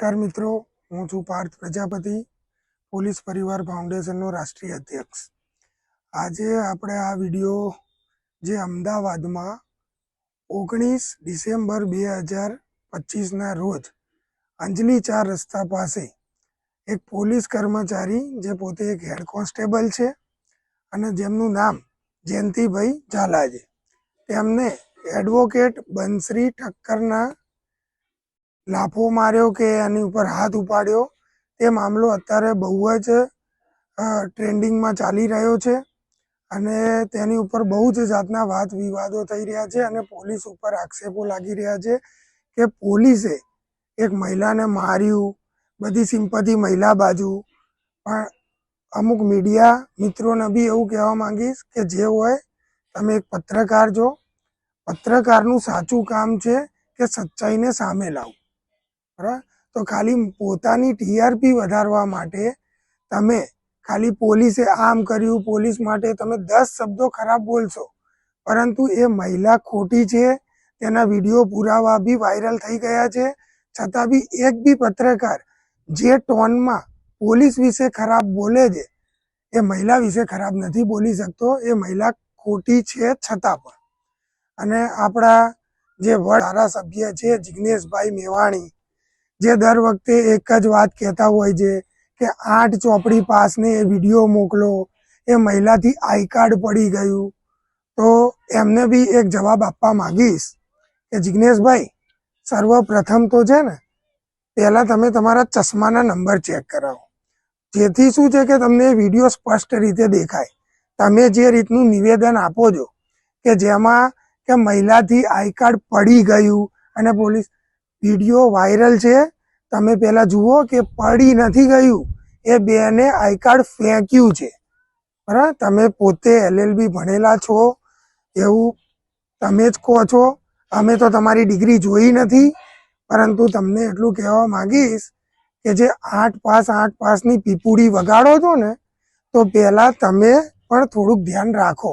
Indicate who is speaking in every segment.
Speaker 1: નમસ્કાર મિત્રો, હું છું પાર્થ પ્રજાપતિ, પોલીસ પરિવાર ફાઉન્ડેશનનો રાષ્ટ્રીય અધ્યક્ષ. આજે આપણે આ વિડીયો જે અમદાવાદમાં 19 ડિસેમ્બર 2025ના રોજ અંજલી 4 રસ્તા પાસે એક પોલીસ કર્મચારી જે પોતે એક હેડ કોન્સ્ટેબલ છે અને જેમનું નામ જયંતિભાઈ ઝાલા છે, તેમને એડવોકેટ બંસરી ઠક્કરના લાફો માર્યો કે એની ઉપર હાથ ઉપાડ્યો, તે મામલો અત્યારે બહુ જ ટ્રેન્ડિંગમાં ચાલી રહ્યો છે અને તેની ઉપર બહુ જ જાતના વાદ વિવાદો થઈ રહ્યા છે અને પોલીસ ઉપર આક્ષેપો લાગી રહ્યા છે કે પોલીસે એક મહિલાને માર્યું, બધી સિમ્પથી મહિલા બાજુ. પણ અમુક મીડિયા મિત્રોને બી એવું કહેવા માંગીશ કે જે હોય, તમે એક પત્રકાર છો, પત્રકારનું સાચું કામ છે કે સચ્ચાઈને સામે લાવવું. બરાબર? તો ખાલી પોતાની ટીઆરપી વધારવા માટે તમે ખાલી પોલીસે આમ કર્યું, પોલીસ માટે તમે 10 શબ્દો ખરાબ બોલશો, પરંતુ એ મહિલા ખોટી છે, તેના વિડીયો પુરાવા બી વાયરલ થઈ ગયા છે, છતાં બી એક બી પત્રકાર જે ટોનમાં પોલીસ વિશે ખરાબ બોલે છે એ મહિલા વિશે ખરાબ નથી બોલી શકતો. એ મહિલા ખોટી છે છતાં પણ. અને આપણા જે વડ ધારાસભ્ય છે જિગ્નેશભાઈ મેવાણી, જે દર વખતે એક જ વાત કહેતા હોય છે કે 8 ચોપડી પાસને એ વિડીયો મોકલો, એ મહિલાથી આઈ કાર્ડ પડી ગયું. તો એમને બી એક જવાબ આપવા માંગીશ કે જિગ્નેશભાઈ, સર્વપ્રથમ તો છે ને પહેલાં તમે તમારા ચશ્માના નંબર ચેક કરાવો, જેથી શું છે કે તમને વિડીયો સ્પષ્ટ રીતે દેખાય. તમે જે રીતનું નિવેદન આપો છો કે જેમાં કે મહિલાથી આઈ કાર્ડ પડી ગયું અને પોલીસ, વિડીયો વાયરલ છે, તમે પહેલાં જુઓ કે પડી નથી ગયું, એ બેને આઈ કાર્ડ ફેંક્યું છે. બરાબર? તમે પોતે LLB ભણેલા છો એવું તમે જ કહો છો, અમે તો તમારી ડિગ્રી જોઈ નથી, પરંતુ તમને એટલું કહેવા માંગીશ કે જે 8 પાસની પીપુડી વગાડો છો ને, તો પહેલાં તમે પણ થોડુંક ધ્યાન રાખો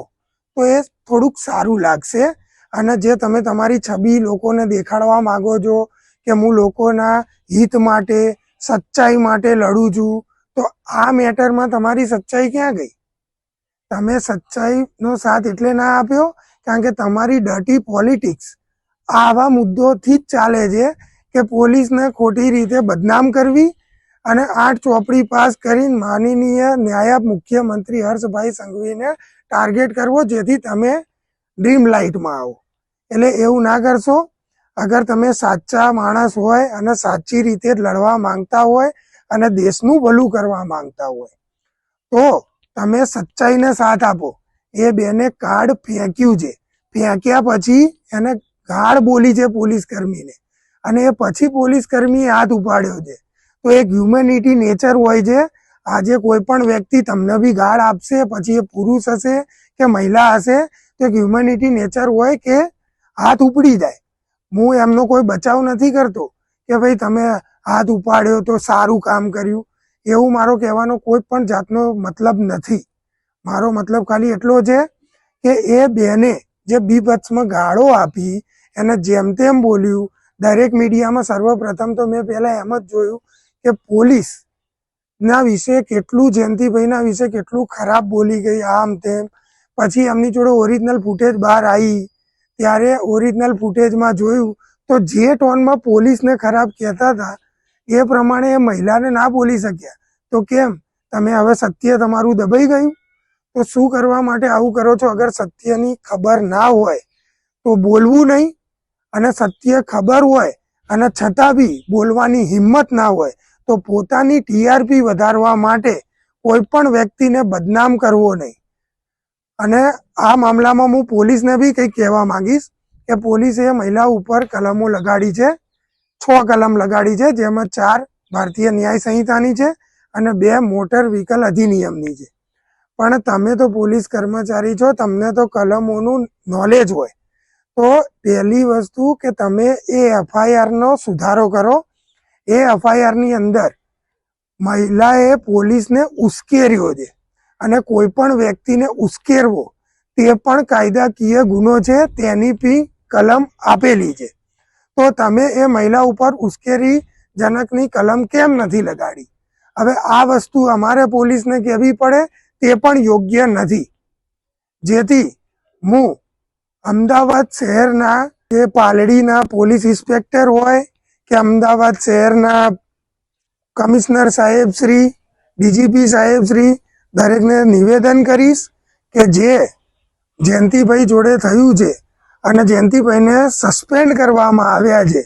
Speaker 1: તો એ થોડુંક સારું લાગશે. અને જે તમે તમારી છબી લોકોને દેખાડવા માંગો છો કે હું લોકોના હિત માટે, સચ્ચાઈ માટે લડું છું, તો આ મેટરમાં તમારી સચ્ચાઈ ક્યાં ગઈ? તમે સચ્ચાઈનો સાથ એટલે ના આપ્યો કારણ કે તમારી ડર્ટી પોલિટિક્સ આવા મુદ્દોથી જ ચાલે છે કે પોલીસને ખોટી રીતે બદનામ કરવી અને 8 ચોપડી પાસ કરીને માનનીય નાયબ મુખ્યમંત્રી હર્ષભાઈ સંઘવીને ટાર્ગેટ કરવો, જેથી તમે ડ્રીમ લાઇટમાં આવો. એટલે એવું ના કરશો. અગર તમે સાચા માણસ હોય અને સાચી રીતે લડવા માંગતા હોય અને દેશનું ભલું કરવા માંગતા હોય તો તમે સચ્ચાઈને સાથ આપો. એ બેને કાર્ડ ફેંક્યું છે, ફેંક્યા પછી એને ગાળ બોલી છે પોલીસ કર્મીને, અને એ પછી પોલીસ કર્મીએ હાથ ઉપાડ્યો છે. તો એક હ્યુમેનિટી નેચર હોય છે. આજે કોઈ પણ વ્યક્તિ તમને બી ગાળ આપશે, પછી એ પુરુષ હશે કે મહિલા હશે, તો એક હ્યુમેનિટી નેચર હોય કે હાથ ઉપડી જાય. હું એમનો કોઈ બચાવ નથી કરતો કે ભાઈ તમે હાથ ઉપાડ્યો તો સારું કામ કર્યું, એવું મારો કહેવાનો કોઈ પણ જાતનો મતલબ નથી. મારો મતલબ ખાલી એટલો છે કે એ બેને જે બીભત્સમાં ગાળો આપી, એને જેમ તેમ બોલ્યું. દરેક મીડિયામાં સર્વપ્રથમ તો મેં પહેલાં એમ જ જોયું કે પોલીસના વિશે કેટલું, જયંતિભાઈના વિશે કેટલું ખરાબ બોલી ગઈ, આમ તેમ. પછી એમની જોડે ઓરિજિનલ ફૂટેજ બહાર આવી, ત્યારે ઓરિજિનલ ફૂટેજમાં જોયું તો જે ટોનમાં પોલીસને ખરાબ કહેતા હતા એ પ્રમાણે એ મહિલાને ના બોલી શક્યા. તો કેમ? તમે હવે સત્ય તમારું દબાઈ ગયું? તો શું કરવા માટે આવું કરો છો? અગર સત્યની ખબર ના હોય તો બોલવું નહીં, અને સત્ય ખબર હોય અને છતાં બી બોલવાની હિંમત ના હોય તો પોતાની ટીઆરપી વધારવા માટે કોઈ પણ વ્યક્તિને બદનામ કરવો નહીં. અને આ મામલામાં હું પોલીસને બી કંઈક કહેવા માંગીશ કે પોલીસે મહિલા ઉપર કલમો લગાડી છે, 6 કલમ લગાડી છે, જેમાં 4 ભારતીય ન્યાય સંહિતાની છે અને 2 મોટર વ્હીકલ અધિનિયમની છે. પણ તમે તો પોલીસ કર્મચારી છો, તમને તો કલમોનું નોલેજ હોય. તો પહેલી વસ્તુ કે તમે એ FIRનો સુધારો કરો. એ FIRની અંદર મહિલાએ પોલીસને ઉશ્કેર્યો છે, અને કોઈ પણ વ્યક્તિને ઉશ્કેરવો તે પણ કાયદાકીય ગુનો છે, તેની બી કલમ આપેલી છે. તો તમે એ મહિલા ઉપર ઉશ્કેરી જનકની કલમ કેમ નથી લગાડી? હવે આ વસ્તુ અમારે પોલીસને કહેવી પડે તે પણ યોગ્ય નથી. જેથી હું અમદાવાદ શહેરના જે પાલડીના પોલીસ ઇન્સ્પેક્ટર હોય કે અમદાવાદ શહેરના કમિશનર સાહેબ શ્રી, ડીજીપી સાહેબ શ્રી, દરેકને નિવેદન કરીશ કે જે જયંતિભાઈ જોડે થયું છે અને જયંતિભાઈને સસ્પેન્ડ કરવામાં આવ્યા છે,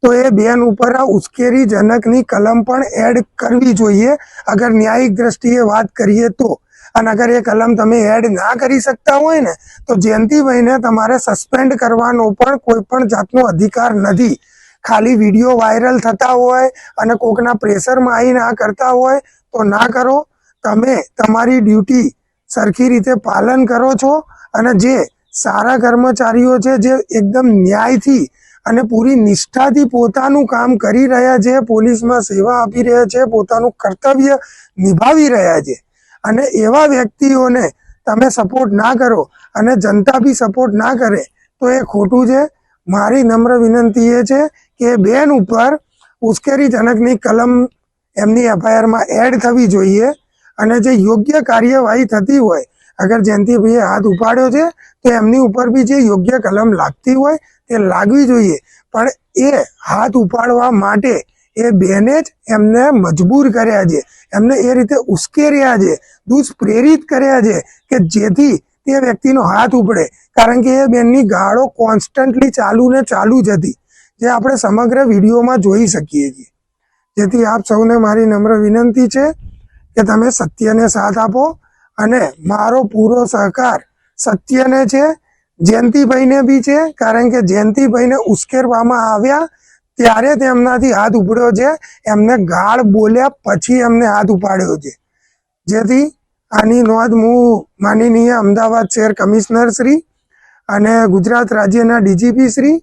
Speaker 1: તો એ બેન ઉપર આ ઉશ્કેરીજનકની કલમ પણ એડ કરવી જોઈએ અગર ન્યાયિક દ્રષ્ટિએ વાત કરીએ તો. અને અગર એ કલમ તમે એડ ના કરી શકતા હોય ને તો જયંતિભાઈને તમારે સસ્પેન્ડ કરવાનો પણ કોઈ પણ જાતનો અધિકાર નથી. ખાલી વિડીયો વાયરલ થતા હોય અને કોકના પ્રેશરમાં આવીને આ કરતા હોય તો ના કરો. તમે તમારી ડ્યુટી સરખી રીતે પાલન કરો છો અને જે સારા કર્મચારીઓ છે, જે એકદમ ન્યાયથી અને પૂરી નિષ્ઠાથી પોતાનું કામ કરી રહ્યા છે, પોલીસમાં સેવા આપી રહ્યા છે, પોતાનું કર્તવ્ય નિભાવી રહ્યા છે, અને એવા વ્યક્તિઓને તમે સપોર્ટ ના કરો અને જનતા બી સપોર્ટ ના કરે તો એ ખોટું છે. મારી નમ્ર વિનંતી એ છે કે બેન ઉપર ઉશ્કેરીજનકની કલમ એમની એફઆઈઆરમાં એડ થવી જોઈએ અને જે યોગ્ય કાર્યવાહી થતી હોય, અગર જયંતિભાઈએ હાથ ઉપાડ્યો છે તો એમની ઉપર બી જે યોગ્ય કલમ લાગતી હોય તે લાગવી જોઈએ. પણ એ હાથ ઉપાડવા માટે એ બેને જ એમને મજબૂર કર્યા છે, એમને એ રીતે ઉશ્કેર્યા છે, દુષ્પ્રેરિત કર્યા છે કે જેથી તે વ્યક્તિનો હાથ ઉપડે. કારણ કે એ બેનની ગાળો કોન્સ્ટન્ટલી ચાલુ ને ચાલુ જ હતી, જે આપણે સમગ્ર વિડીયોમાં જોઈ શકીએ છીએ. જેથી આપ સૌને મારી નમ્ર વિનંતી છે કે તમે સત્યને સાથ આપો અને મારો પૂરો સહકાર સત્યને છે, જયંતિભાઈને બી છે. કારણ કે જયંતિભાઈને ઉશ્કેરવામાં આવ્યા ત્યારે તેમનાથી હાથ ઉપડ્યો છે, એમને ગાળ બોલ્યા પછી એમને હાથ ઉપાડ્યો છે. જેથી આની નોંધ હું માનનીય અમદાવાદ શહેર કમિશનર શ્રી અને ગુજરાત રાજ્યના ડીજીપી શ્રી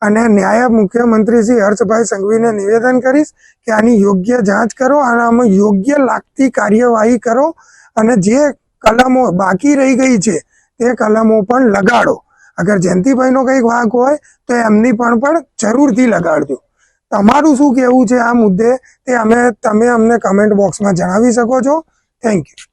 Speaker 1: અને નાયબ મુખ્યમંત્રી શ્રી હર્ષભાઈ સંઘવીને નિવેદન કરીશ કે આની યોગ્ય જાંચ કરો અને આમાં યોગ્ય લાગતી કાર્યવાહી કરો અને જે કલમો બાકી રહી ગઈ છે તે કલમો પણ લગાડો. અગર જયંતિભાઈનો કંઈક વાંક હોય તો એમની પણ જરૂરથી લગાડજો. તમારું શું કહેવું છે આ મુદ્દે તે તમે અમને કમેન્ટ બોક્સમાં જણાવી શકો છો. Thank you.